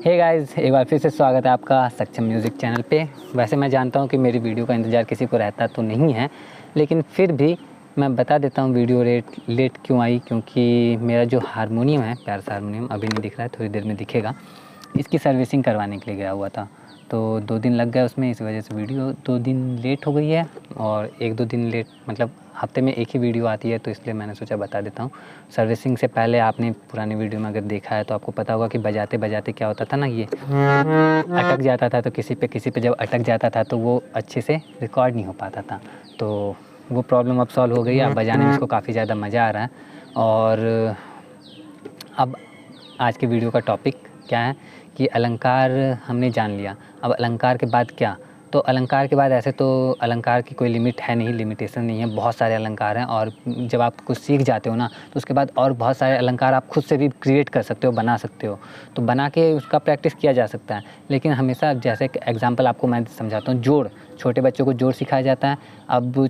Hey guys, एक बार फिर से स्वागत है आपका सक्षम म्यूज़िक चैनल पे। वैसे मैं जानता हूँ कि मेरी वीडियो का इंतज़ार किसी को रहता तो नहीं है, लेकिन फिर भी मैं बता देता हूँ वीडियो लेट क्यों आई। क्योंकि मेरा जो हारमोनियम है, प्यारा सा हारमोनियम, अभी नहीं दिख रहा है, थोड़ी देर में दिखेगा। इसकी सर्विसिंग करवाने के लिए गया हुआ था, तो 2 दिन लग गए उसमें। इस वजह से वीडियो 2 दिन लेट हो गई है। और 1-2 दिन लेट मतलब हफ्ते में एक ही वीडियो आती है, तो इसलिए मैंने सोचा बता देता हूँ। सर्विसिंग से पहले आपने पुरानी वीडियो में अगर देखा है तो आपको पता होगा कि बजाते बजाते क्या होता था ना, ये अटक जाता था। तो किसी पे जब अटक जाता था तो वो अच्छे से रिकॉर्ड नहीं हो पाता था। तो वो प्रॉब्लम अब सॉल्व हो गई है। अब बजाने में इसको काफ़ी ज़्यादा मज़ा आ रहा है। और अब आज के वीडियो का टॉपिक क्या है कि अलंकार हमने जान लिया। अब अलंकार के बाद क्या? तो अलंकार के बाद ऐसे तो अलंकार की कोई लिमिट है नहीं, लिमिटेशन नहीं है, बहुत सारे अलंकार हैं। और जब आप कुछ सीख जाते हो ना, तो उसके बाद और बहुत सारे अलंकार आप खुद से भी क्रिएट कर सकते हो, बना सकते हो। तो बना के उसका प्रैक्टिस किया जा सकता है। लेकिन हमेशा, जैसे एग्जांपल आपको मैं समझाता हूँ, जोड़, छोटे बच्चों को जोड़ सिखाया जाता है। अब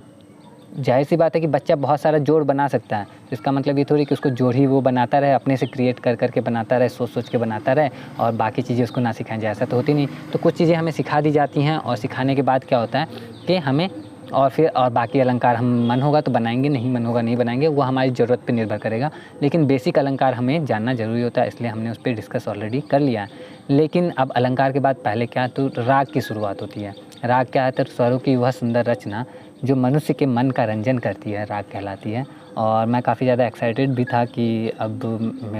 ज़ाहिर सी बात है कि बच्चा बहुत सारा जोड़ बना सकता है, तो इसका मतलब ये थोड़ी कि उसको जोड़ ही वो बनाता रहे, अपने से क्रिएट कर के बनाता रहे, सोच के बनाता रहे, और बाकी चीज़ें उसको ना सिखाएं जाए। ऐसा तो होती नहीं। तो कुछ चीज़ें हमें सिखा दी जाती हैं, और सिखाने के बाद क्या होता है कि हमें और बाकी अलंकार हम मन होगा तो बनाएंगे, नहीं मन होगा नहीं बनाएंगे, वो हमारी ज़रूरत पे निर्भर करेगा। लेकिन बेसिक अलंकार हमें जानना ज़रूरी होता है, इसलिए हमने उस पर डिस्कस ऑलरेडी कर लिया है। लेकिन अब अलंकार के बाद पहले क्या, तो राग की शुरुआत होती है। राग क्या है? तो स्वरों की वह सुंदर रचना जो मनुष्य के मन का रंजन करती है, राग कहलाती है। और मैं काफ़ी ज़्यादा एक्साइटेड भी था कि अब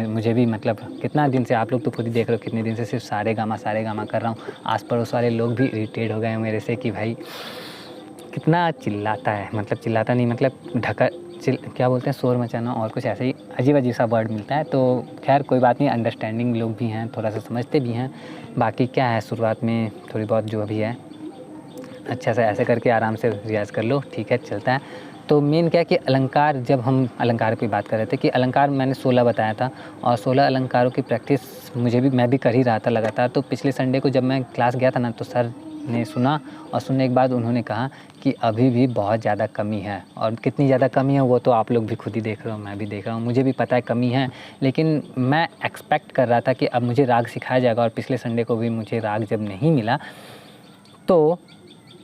मुझे भी, मतलब कितना दिन से, आप लोग तो खुद ही देख रहे हो, कितने दिन से सिर्फ सारे गामा कर रहा हूँ। आस पड़ोस वाले लोग भी इरिटेट हो गए हैं मेरे से कि भाई कितना चिल्लाता है, मतलब चिल्लाता नहीं, मतलब क्या बोलते हैं, शोर मचाना, और कुछ ऐसे ही अजीब अजीब सा वर्ड मिलता है। तो खैर कोई बात नहीं, अंडरस्टैंडिंग लोग भी हैं, थोड़ा सा समझते भी हैं। बाकी क्या है, शुरुआत में थोड़ी बहुत जो भी है अच्छा सा ऐसे करके आराम से रियाज़ कर लो, ठीक है, चलता है। तो मेन क्या है कि अलंकार, जब हम अलंकार की बात कर रहे थे कि अलंकार मैंने 16 बताया था, और 16 अलंकारों की प्रैक्टिस मैं भी कर ही रहा था लगातार। तो पिछले संडे को जब मैं क्लास गया था ना, तो सर ने सुना, और सुनने के बाद उन्होंने कहा कि अभी भी बहुत ज़्यादा कमी है। और कितनी ज़्यादा कमी है वो तो आप लोग भी खुद ही देख रहे हो, मैं भी देख रहा हूँ, मुझे भी पता है कमी है। लेकिन मैं एक्सपेक्ट कर रहा था कि अब मुझे राग सिखाया जाएगा, और पिछले संडे को भी मुझे राग जब नहीं मिला तो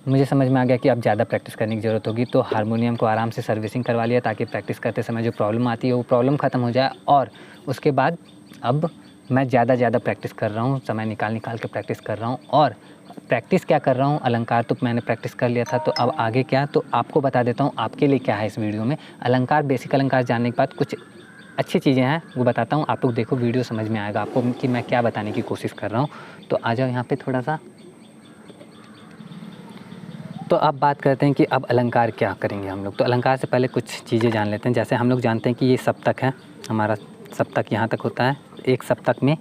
मुझे समझ में आ गया कि अब ज़्यादा प्रैक्टिस करने की ज़रूरत होगी। तो हारमोनियम को आराम से सर्विसिंग करवा लिया, ताकि प्रैक्टिस करते समय जो प्रॉब्लम आती है वो प्रॉब्लम ख़त्म हो जाए। और उसके बाद अब मैं ज़्यादा प्रैक्टिस कर रहा हूँ, समय निकाल के प्रैक्टिस कर रहा हूँ। और प्रैक्टिस क्या कर रहा हूँ, अलंकार तो मैंने प्रैक्टिस कर लिया था, तो अब आगे क्या, तो आपको बता देता हूँ आपके लिए क्या है इस वीडियो में। अलंकार, बेसिक अलंकार जानने के बाद कुछ अच्छी चीज़ें हैं वो बताता हूँ। आप लोग देखो, वीडियो समझ में आएगा आपको कि मैं क्या बताने की कोशिश कर रहा हूँ। तो आ जाओ यहाँ पर थोड़ा सा। तो अब बात करते हैं कि अब अलंकार क्या करेंगे हम लोग। तो अलंकार से पहले कुछ चीज़ें जान लेते हैं। जैसे हम लोग जानते हैं कि ये सप्तक है, हमारा सप्तक यहाँ तक होता है। एक सप्तक में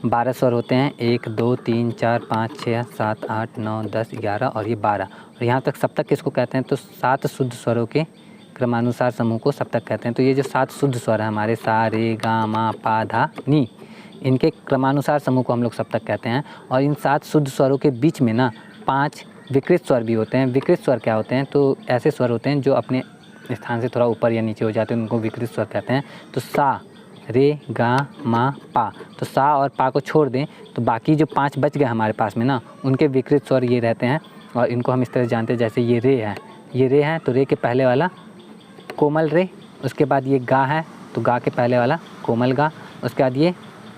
12 स्वर होते हैं, 1 2 3 4 5 6 7 8 9 10 11 और ये 12। और यहाँ तक सप्तक किसको कहते हैं, तो 7 शुद्ध स्वरों के क्रमानुसार समूह को सप्तक कहते हैं। तो ये जो 7 शुद्ध स्वर है हमारे, सा रे गा मा पा धा नी, इनके क्रमानुसार समूह को हम लोग सप्तक कहते हैं। और इन 7 शुद्ध स्वरों के बीच में ना 5 विकृत स्वर भी होते हैं। विकृत स्वर क्या होते हैं, तो ऐसे स्वर होते हैं जो अपने स्थान से थोड़ा ऊपर या नीचे हो जाते हैं, उनको विकृत स्वर कहते हैं। तो सा रे गा मा पा, तो सा और पा को छोड़ दें तो बाकी जो 5 बच गए हमारे पास में ना, उनके विकृत स्वर ये रहते हैं। और इनको हम इस तरह जानते हैं, जैसे ये रे है, तो रे के पहले वाला कोमल रे, उसके बाद ये गा है तो गा के पहले वाला कोमल गा, उसके बाद ये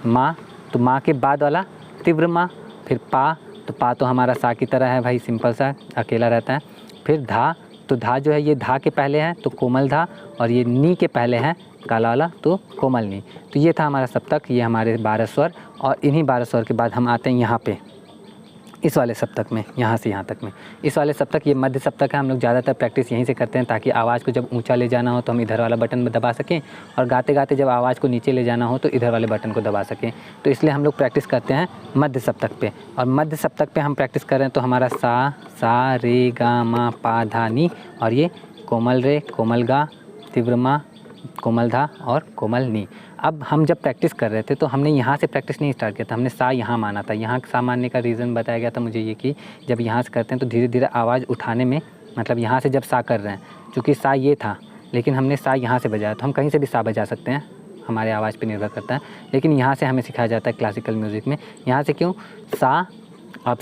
माँ, तो माँ के बाद वाला तीव्र माँ, फिर पा, तो पा तो हमारा सा की तरह है भाई, सिंपल सा अकेला रहता है। फिर धा, तो धा जो है ये धा के पहले है तो कोमल धा, और ये नी के पहले है काला वाला तो कोमल नी। तो ये था हमारा सप्तक, ये हमारे 12 स्वर। और इन्हीं 12 स्वर के बाद हम आते हैं यहाँ पे इस वाले सप्तक में, यहाँ से यहाँ तक में। इस वाले सप्तक, ये मध्य सप्तक है। हम लोग ज़्यादातर प्रैक्टिस यहीं से करते हैं, ताकि आवाज़ को जब ऊंचा ले जाना हो तो हम इधर वाला बटन दबा सकें, और गाते गाते जब आवाज़ को नीचे ले जाना हो तो इधर वाले बटन को दबा सकें। तो इसलिए हम लोग प्रैक्टिस करते हैं मध्य सप्तक पे। और मध्य सप्तक पे हम प्रैक्टिस कर रहे हैं तो हमारा सा रे गा मा पा धा नी, और ये कोमल रे कोमल गा तीव्र मा कोमल धा और कोमल नी। अब हम जब प्रैक्टिस कर रहे थे तो हमने यहाँ से प्रैक्टिस नहीं स्टार्ट किया था, हमने सा यहाँ माना था। यहाँ सा मानने का रीज़न बताया गया था मुझे ये कि जब यहाँ से करते हैं तो धीरे धीरे आवाज़ उठाने में, मतलब यहाँ से जब सा कर रहे हैं, चूँकि सा ये था लेकिन हमने सा यहाँ से बजाया, तो हम कहीं से भी सा बजा सकते हैं, हमारे आवाज़ पे निर्भर करता है। लेकिन यहाँ से हमें सिखाया जाता है क्लासिकल म्यूज़िक में, यहाँ से क्यों सा, अब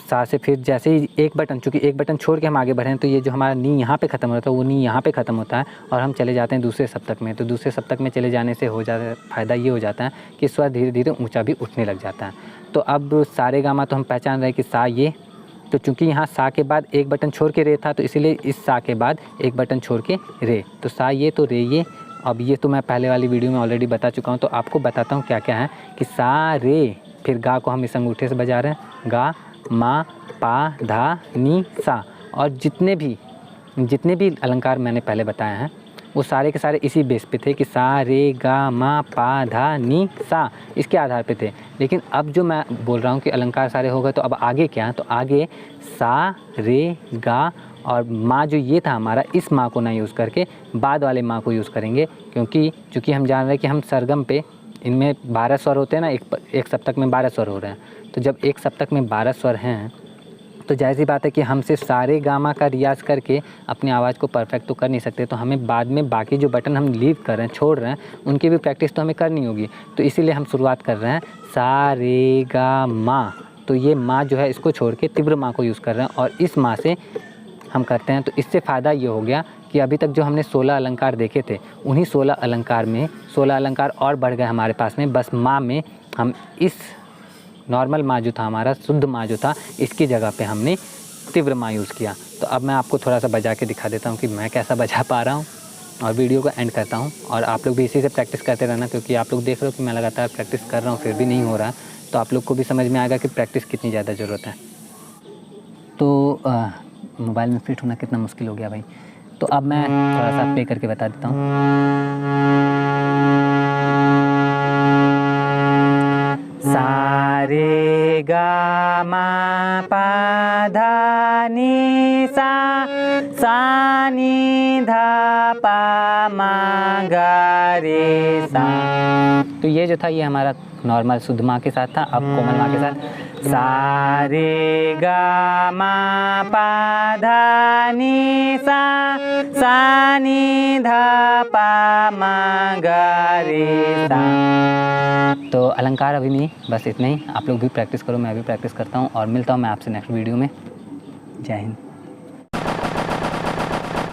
सा से फिर जैसे ही एक बटन, चूँकि एक बटन छोड़ के हम आगे बढ़ें तो ये जो हमारा नी यहाँ पे ख़त्म होता है वो नी यहाँ पे ख़त्म होता है और हम चले जाते हैं दूसरे सप्तक में। तो दूसरे सप्तक में चले जाने से हो जाता है फ़ायदा ये हो जाता है कि स्वर धीरे धीरे ऊंचा भी उठने लग जाता है। तो अब सारे गामा तो हम पहचान रहे हैं कि सा ये, तो चूँकि यहाँ सा के बाद एक बटन छोड़ के रे था तो इसीलिए इस सा के बाद एक बटन छोड़ के रे, तो सा ये तो रे ये। अब ये तो मैं पहले वाली वीडियो में ऑलरेडी बता चुका हूँ, तो आपको बताता हूँ क्या क्या है कि सा रे, फिर गा को हम इस अंगूठे से बजा रहे हैं, गा मा पा धा नी सा। और जितने भी अलंकार मैंने पहले बताए हैं वो सारे के सारे इसी बेस पे थे कि सा रे गा मा पा धा नी सा, इसके आधार पे थे। लेकिन अब जो मैं बोल रहा हूँ कि अलंकार सारे हो गए, तो अब आगे क्या है, तो आगे सा रे गा और माँ जो ये था हमारा, इस माँ को ना यूज़ करके बाद वाले माँ को यूज़ करेंगे, क्योंकि चूँकि हम जान रहे हैं कि हम सरगम पे इनमें 12 स्वर होते हैं ना, एक सप्तक में 12 स्वर हो रहे हैं। तो जब एक सप्तक में 12 स्वर हैं तो जाहिर सी बात है कि हमसे सारे गामा का रियाज करके अपनी आवाज़ को परफेक्ट तो कर नहीं सकते, तो हमें बाद में बाकी जो बटन हम लीव कर रहे हैं, छोड़ रहे हैं, उनकी भी प्रैक्टिस तो हमें करनी होगी। तो इसीलिए हम शुरुआत कर रहे हैं सा रे गा मा, तो ये माँ जो है इसको छोड़ के तीव्र माँ को यूज़ कर रहे हैं और इस माँ से हम करते हैं। तो इससे फ़ायदा ये हो गया कि अभी तक जो हमने 16 अलंकार देखे थे, उन्हीं 16 अलंकार में 16 अलंकार और बढ़ गए हमारे पास में। बस माँ में हम इस नॉर्मल माँ जो था हमारा, शुद्ध माँ जो था, इसकी जगह पे हमने तीव्र माँ यूज़ किया। तो अब मैं आपको थोड़ा सा बजा के दिखा देता हूँ कि मैं कैसा बजा पा रहा हूँ और वीडियो को एंड करता हूँ। और आप लोग भी इसी से प्रैक्टिस करते रहना, क्योंकि आप लोग देख रहे हो कि मैं लगातार प्रैक्टिस कर रहा हूँ फिर भी नहीं हो रहा, तो आप लोग को भी समझ में आएगा कि प्रैक्टिस कितनी ज़्यादा ज़रूरत है। तो मोबाइल में फिट होना कितना मुश्किल हो गया भाई। तो अब मैं थोड़ा सा प्ले करके बता देता हूँ। सा रे गा मा पा धा नी सा, सा नी धा पा मा गा रे सा। तो ये जो था ये हमारा नॉर्मल शुद्ध माँ के साथ था। अब कोमल माँ के साथ सा रे गा मा पा धा नी सा, सा नी धा पा मा गा रे सा। तो अलंकार अभी नहीं, बस इतना ही। आप लोग भी प्रैक्टिस करो, मैं भी प्रैक्टिस करता हूँ और मिलता हूँ मैं आपसे नेक्स्ट वीडियो में। जय हिंद।